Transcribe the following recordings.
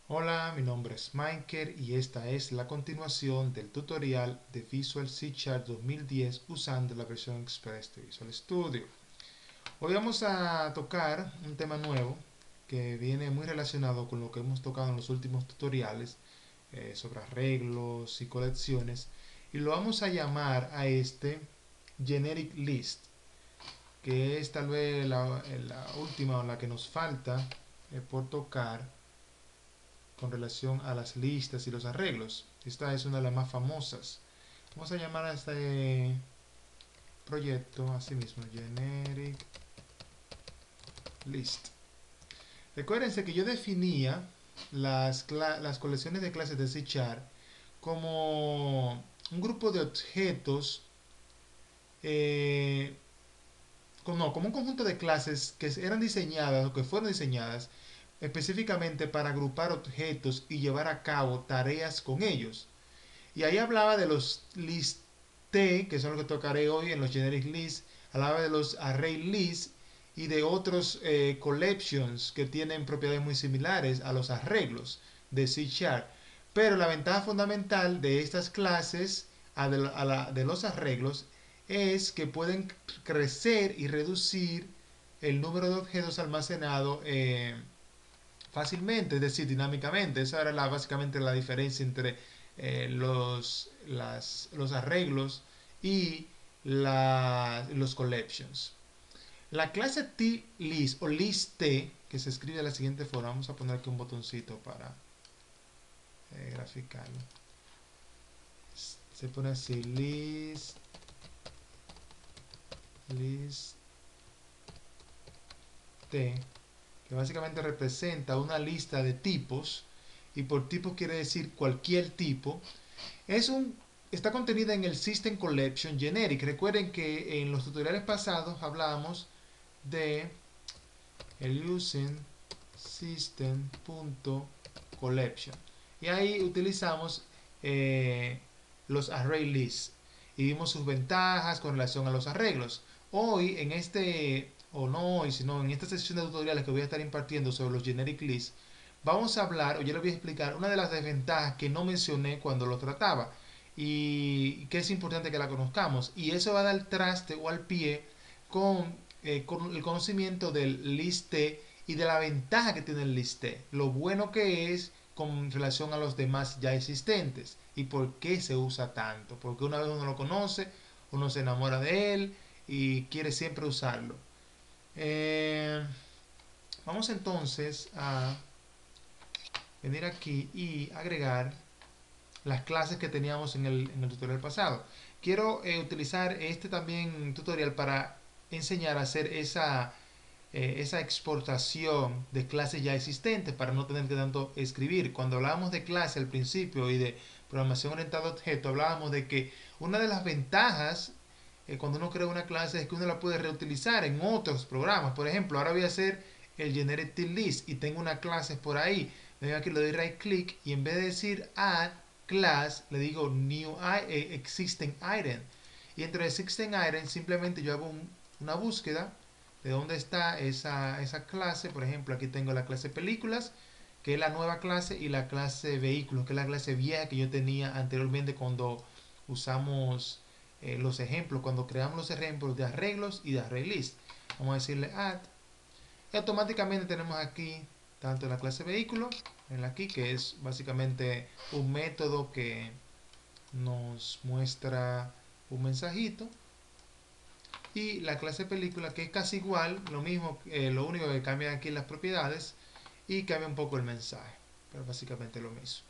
Hola, mi nombre es Michael y esta es la continuación del tutorial de Visual C Sharp 2010 usando la versión Express de Visual Studio. Hoy vamos a tocar un tema nuevo que viene muy relacionado con lo que hemos tocado en los últimos tutoriales sobre arreglos y colecciones y lo vamos a llamar a este Generic List, que es tal vez la última o la que nos falta por tocar con relación a las listas y los arreglos. Esta es una de las más famosas. Vamos a llamar a este proyecto así mismo, Generic List. Recuérdense que yo definía las colecciones de clases de C Sharp como un grupo de objetos, eh, no, como un conjunto de clases que eran diseñadas o que fueron diseñadas específicamente para agrupar objetos y llevar a cabo tareas con ellos. Y ahí hablaba de los list T, que son los que tocaré hoy en los generic lists, hablaba de los array lists y de otros collections que tienen propiedades muy similares a los arreglos de C Sharp. Pero la ventaja fundamental de estas clases de los arreglos es que pueden crecer y reducir el número de objetos almacenados fácilmente, es decir, dinámicamente. Esa era básicamente la diferencia entre los arreglos y los collections. La clase TList o list T, que se escribe de la siguiente forma, vamos a poner aquí un botoncito para graficarlo. Se pone así, list T, que básicamente representa una lista de tipos, y por tipo quiere decir cualquier tipo. Es un, está contenida en el System Collection Generic. Recuerden que en los tutoriales pasados hablábamos de el using system.collection y ahí utilizamos los array lists y vimos sus ventajas con relación a los arreglos. Hoy en este, o no hoy, sino en esta sesión de tutoriales que voy a estar impartiendo sobre los generic lists, vamos a hablar, o yo les voy a explicar una de las desventajas que no mencioné cuando lo trataba y que es importante que la conozcamos. Y eso va a dar traste o al pie con el conocimiento del liste y de la ventaja que tiene el liste, lo bueno que es con relación a los demás ya existentes y por qué se usa tanto, porque una vez uno lo conoce, uno se enamora de él y quiere siempre usarlo. Eh, Vamos entonces a venir aquí y agregar las clases que teníamos en el tutorial pasado. Quiero utilizar este también tutorial para enseñar a hacer esa exportación de clases ya existentes para no tener que tanto escribir. Cuando hablábamos de clase al principio y de programación orientada a objetos, hablábamos de que una de las ventajas cuando uno crea una clase es que uno la puede reutilizar en otros programas. Por ejemplo, ahora voy a hacer el Generative List y tengo una clase por ahí. Me voy aquí, le doy right click y en vez de decir add class, le digo new existing item. Y entre existing item simplemente yo hago una búsqueda de dónde está esa clase. Por ejemplo, aquí tengo la clase películas, que es la nueva clase, y la clase vehículos, que es la clase vieja que yo tenía anteriormente cuando usamos los ejemplos, cuando creamos los ejemplos de arreglos y de array list. Vamos a decirle add. Y automáticamente tenemos aquí tanto la clase vehículo, en la aquí, que es básicamente un método que nos muestra un mensajito, y la clase película, que es casi igual, lo mismo, lo único que cambia aquí las propiedades y cambia un poco el mensaje, pero básicamente lo mismo.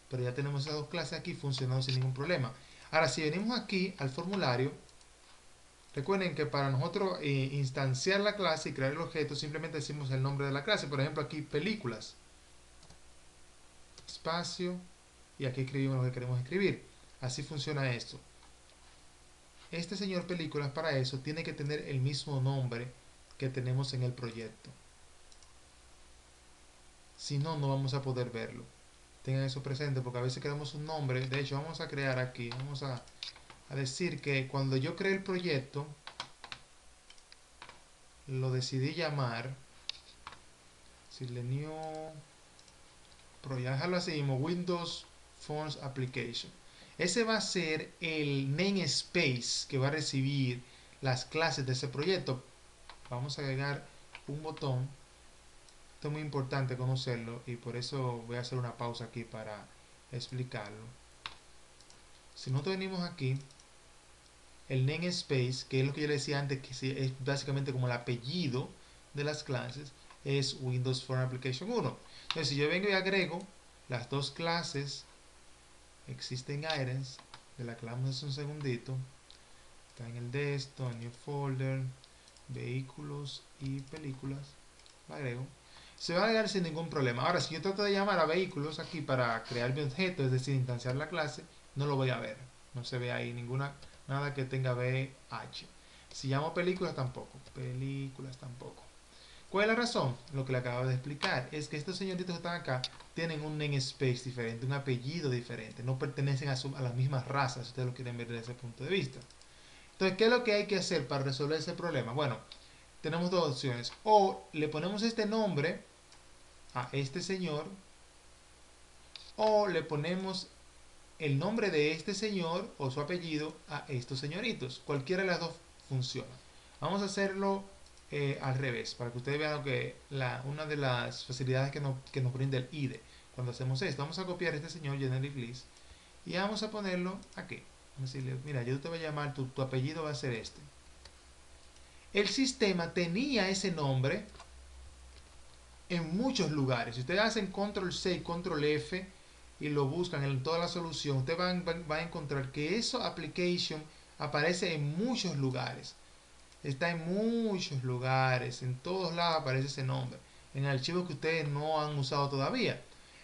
Pero ya tenemos esas dos clases aquí funcionando sin ningún problema. Ahora, si venimos aquí al formulario, recuerden que para nosotros instanciar la clase y crear el objeto, simplemente decimos el nombre de la clase. Por ejemplo, aquí películas, espacio, y aquí escribimos lo que queremos escribir. Así funciona esto. Este señor películas, para eso tiene que tener el mismo nombre que tenemos en el proyecto. Si no, no vamos a poder verlo. Tengan eso presente porque a veces queremos un nombre. De hecho, vamos a crear aquí, vamos a decir que cuando yo creé el proyecto, lo decidí llamar, decirle new ya dejarlo así mismo, Windows Forms Application. Ese va a ser el namespace que va a recibir las clases de ese proyecto. Vamos a agregar un botón. Esto es muy importante conocerlo y por eso voy a hacer una pausa aquí para explicarlo. Si nosotros venimos aquí, el namespace, que es lo que yo le decía antes, que es básicamente como el apellido de las clases, es Windows Form Application 1. Entonces, si yo vengo y agrego las dos clases existing items, de la que hablamos hace un segundito, está en el desktop, new folder, vehículos y películas, la agrego, se va a agregar sin ningún problema. Ahora, si yo trato de llamar a vehículos aquí para crear mi objeto, es decir, instanciar la clase, no lo voy a ver. No se ve ahí nada que tenga VH. Si llamo películas, tampoco. Películas, tampoco. ¿Cuál es la razón? Lo que le acabo de explicar es que estos señoritos que están acá tienen un namespace diferente, un apellido diferente, no pertenecen a la misma raza, si ustedes lo quieren ver desde ese punto de vista. Entonces, ¿qué es lo que hay que hacer para resolver ese problema? Bueno, tenemos dos opciones. O le ponemos este nombre a este señor, o le ponemos el nombre de este señor o su apellido a estos señoritos. Cualquiera de las dos funciona. Vamos a hacerlo al revés, para que ustedes vean que una de las facilidades que nos brinda el IDE cuando hacemos esto. Vamos a copiar este señor generic list y vamos a ponerlo aquí. Vamos a decirle, mira, yo te voy a llamar, tu apellido va a ser este. El sistema tenía ese nombre en muchos lugares. Si ustedes hacen control C y control F y lo buscan en toda la solución, ustedes van a encontrar que eso application aparece en muchos lugares. Está en muchos lugares, en todos lados aparece ese nombre, en archivos que ustedes no han usado todavía.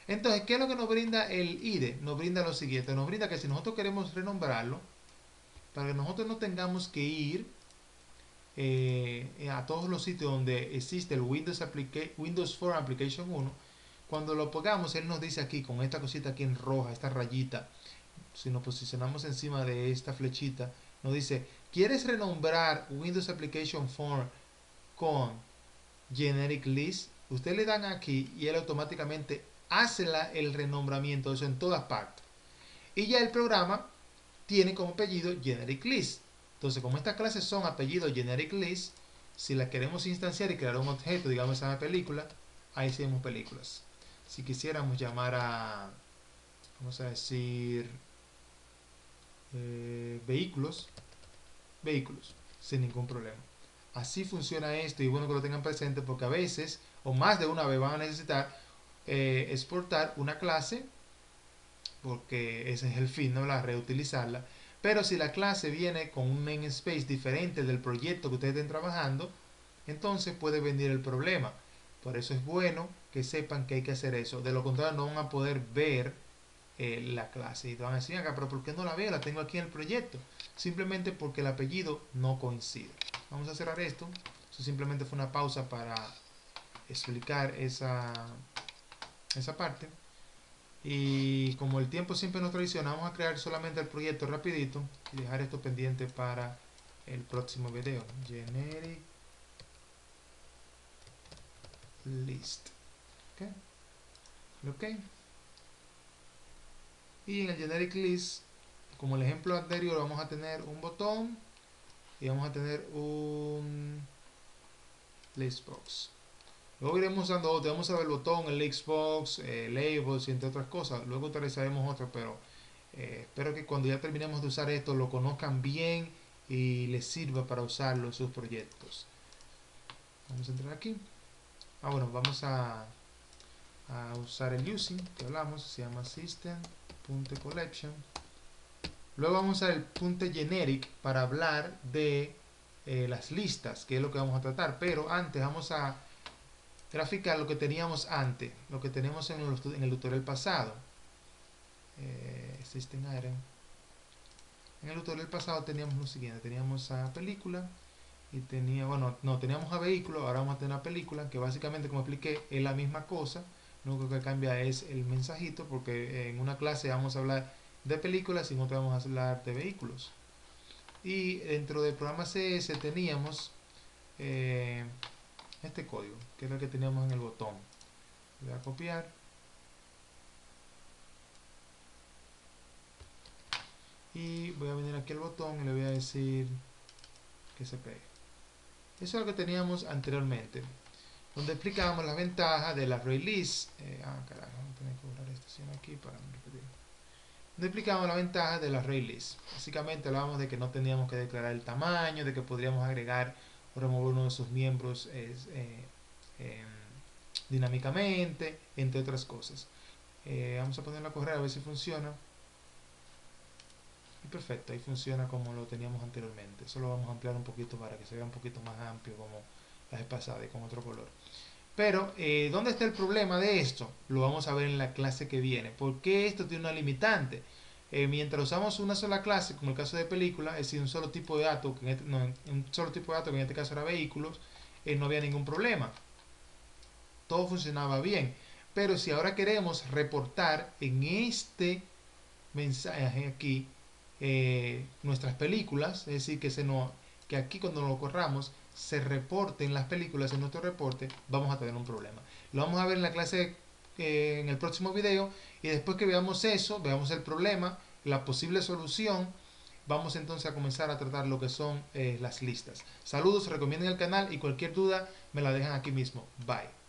Entonces, ¿qué es lo que nos brinda el IDE? Nos brinda lo siguiente, nos brinda que si nosotros queremos renombrarlo, para que nosotros no tengamos que ir a todos los sitios donde existe el Windows Form Application 1, cuando lo pongamos, él nos dice aquí, con esta cosita aquí en roja, esta rayita, si nos posicionamos encima de esta flechita, nos dice, ¿quieres renombrar Windows Application Form con Generic List? Ustedes le dan aquí y él automáticamente hace el renombramiento de eso en todas partes. Y ya el programa tiene como apellido Generic List. Entonces, como estas clases son apellido Generic List, si las queremos instanciar y crear un objeto, digamos esa película, ahí tenemos películas. Si quisiéramos llamar a, vamos a decir, vehículos, sin ningún problema. Así funciona esto y bueno que lo tengan presente porque a veces, o más de una vez, van a necesitar exportar una clase, porque ese es el fin, ¿no? Reutilizarla. Pero si la clase viene con un namespace diferente del proyecto que ustedes estén trabajando, entonces puede venir el problema. Por eso es bueno que sepan que hay que hacer eso. De lo contrario, no van a poder ver la clase. Y te van a decir, acá, pero ¿por qué no la veo? La tengo aquí en el proyecto. Simplemente porque el apellido no coincide. Vamos a cerrar esto. Eso simplemente fue una pausa para explicar esa parte. Y como el tiempo siempre nos traiciona, vamos a crear solamente el proyecto rapidito y dejar esto pendiente para el próximo video. Generic list. ¿Ok? Y en el generic list, como el ejemplo anterior, vamos a tener un botón y vamos a tener un listbox. Luego iremos usando otro, vamos a ver el botón, el listbox, labels y entre otras cosas. Luego utilizaremos otro, pero espero que cuando ya terminemos de usar esto lo conozcan bien y les sirva para usarlo en sus proyectos. Vamos a entrar aquí. Bueno, vamos a usar el using que hablamos, se llama system.collection. Luego vamos a usar el .generic para hablar de las listas, que es lo que vamos a tratar. Pero antes vamos a graficar lo que teníamos antes, lo que teníamos en el tutorial pasado. System item. En el tutorial pasado teníamos lo siguiente, teníamos a película y teníamos a vehículo, ahora vamos a tener a película, que básicamente, como expliqué, es la misma cosa. Lo único que cambia es el mensajito, porque en una clase vamos a hablar de películas y en otra vamos a hablar de vehículos. Y dentro del programa CS teníamos este código, que es lo que teníamos en el botón. Voy a copiar y voy a venir aquí al botón y le voy a decir que se pegue. Eso es lo que teníamos anteriormente, donde explicábamos las ventajas del array list. Carajo, voy a tener que borrar esta sección aquí para no repetir. Donde explicábamos las ventajas del array list. Básicamente hablábamos de que no teníamos que declarar el tamaño, de que podríamos agregar o remover uno de sus miembros dinámicamente, entre otras cosas. Vamos a ponerlo a correr a ver si funciona. Y perfecto, ahí funciona como lo teníamos anteriormente. Eso lo vamos a ampliar un poquito para que se vea un poquito más amplio como la vez pasada y con otro color. Pero, ¿dónde está el problema de esto? Lo vamos a ver en la clase que viene. ¿Por qué esto tiene una limitante? Mientras usamos una sola clase, como el caso de película, es decir, un solo tipo de dato, que un solo tipo de dato, que en este caso era vehículos, no había ningún problema. Todo funcionaba bien. Pero si ahora queremos reportar en este mensaje aquí nuestras películas, es decir, que aquí cuando lo corramos se reporten las películas en nuestro reporte, vamos a tener un problema. Lo vamos a ver en la clase, en el próximo video, y después que veamos eso, veamos el problema, la posible solución, vamos entonces a comenzar a tratar lo que son las listas. Saludos, recomienden el canal y cualquier duda me la dejan aquí mismo. Bye.